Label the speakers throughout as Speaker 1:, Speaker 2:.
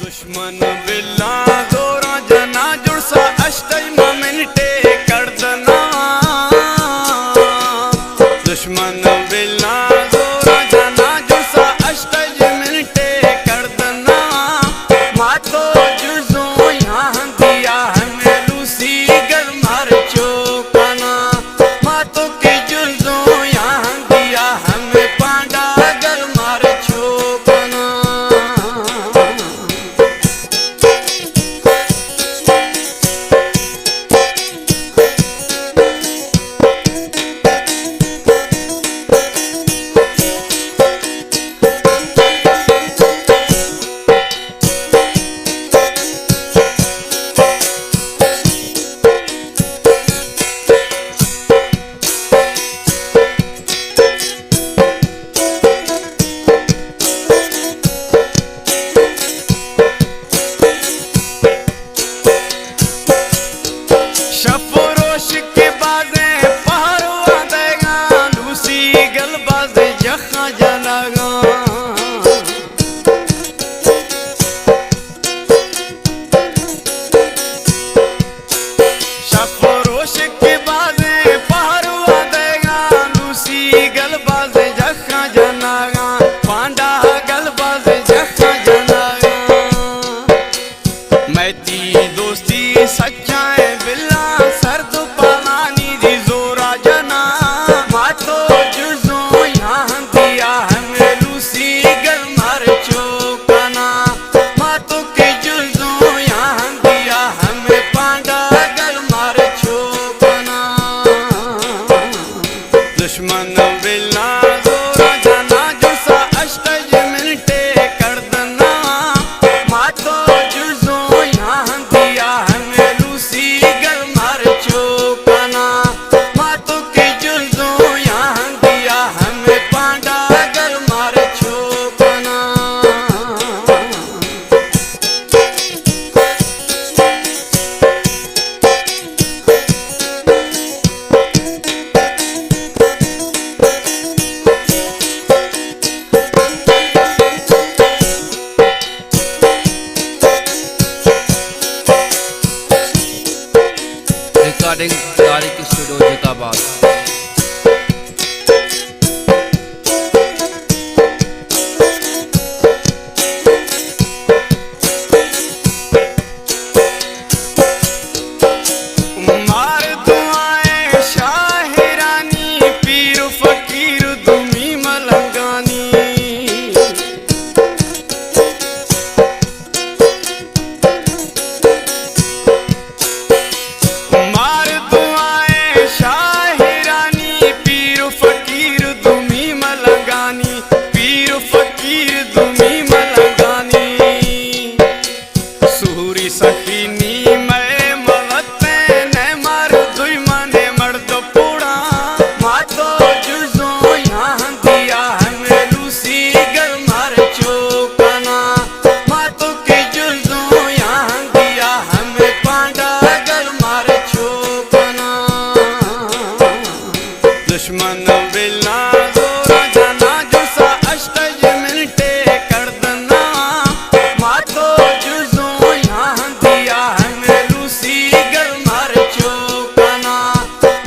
Speaker 1: दुश्मन बिल्ला जोरा जना जुड़सा अष्टई मिनटे कर दना दुश्मन बिल्ला जोरा जना जुड़सा अष्टई मिनटे कर दना मातो जुड़ो यहाँ दिया हमें लूसी गर मार चौकाना मातो के जुड़ो यहाँ दिया हमें पांडा गर मार चौकाना शफरोश के बाजे पहरवा देगा लूसी गल बाजे जखा जलागा शफरोश के बाजे पहरवा देगा लूसी गल बाजे जखा जलागा पांडा गल बाजे जखा जलागा मैती दोस्ती सच्चा है बिल्ला सर्द पानी दी जोरा जना मातो जुड़ो यहाँ दिया हमें लूसी गर मार चौकाना मातो के जुड़ो यहाँ दिया हमें पांडा गर मार चौकाना दुश्मन बिल्ला जोरा जना जुड़सा अष्टई मिनटे कर दना मातो जुड़ो यहाँ दिया हमें लूसी गर मार चौकाना मातो के जुड़ो यहाँ दिया हमें पांडा गर मार चौकाना
Speaker 2: रिकॉर्डिंग तारिक स्टूडियो जिंदाबाद।
Speaker 1: मार दुआएं शाहिरानी पीर फकीर दुमी मलंगानी मार दुआएं शाहिरानी पीर फकीर दुमी मलंगानी पीर फकीर दुमी मलंगानी सूरी सखीनी मैं मवते ने मार दुई मने मर्द पूड़ा मातो जुड़ो यहाँ दिया हमें लूसी गर मार चौकाना मातो के जुड़ो यहाँ दिया हमें पांडा गर मार चौकाना दुश्मन बिल्ला जोरा जना जुड़सा अष्टई मिनटे कर दना मातो जुड़ो यहाँ दिया हमें लूसी गर मार चौकाना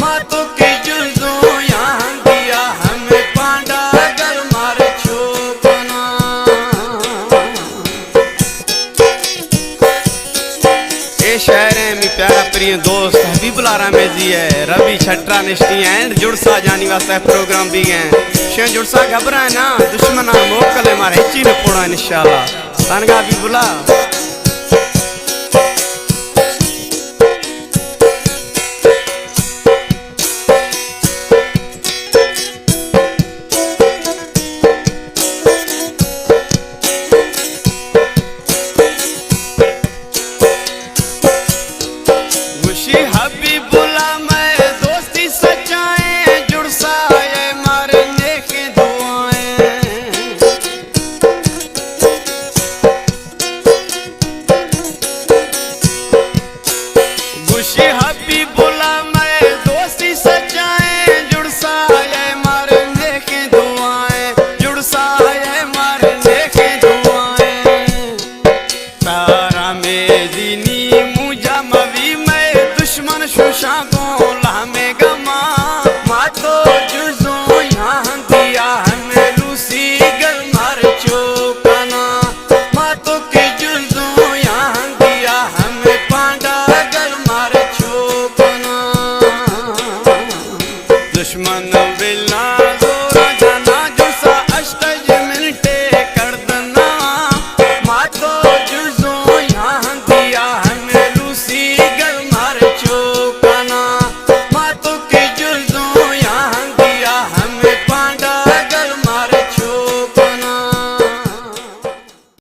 Speaker 1: मातो के जुड़ो यहाँ दिया हमें पांडा गर मार चौकाना ए शहर में प्यारा प्रिय दोस्त हबीबुल्लाह रमेजी है रवि छट्रा निश्ती एंड जुड़सा जानी वास्ते प्रोग्राम भी हैं शे जुड़सा घबरा है ना दुश्मना मोकल है मारे हिची ने पोड़ा इंशाल्लाह तनगा हबीबुल्लाह खुशी हबीबुल्लाह मैं दोस्ती सच्चाएं जुड़सा ये मारने के दुआएं दीनी मुझा मवी मैं दुश्मन शुशा को लामे गमा मा तो जुजो यहाँ दिया हमें रूसी गल मार चौकना मा तो के जुजो यहाँ दिया हमें पांडा गल मार चौकना दुश्मन बिल्ला जोरा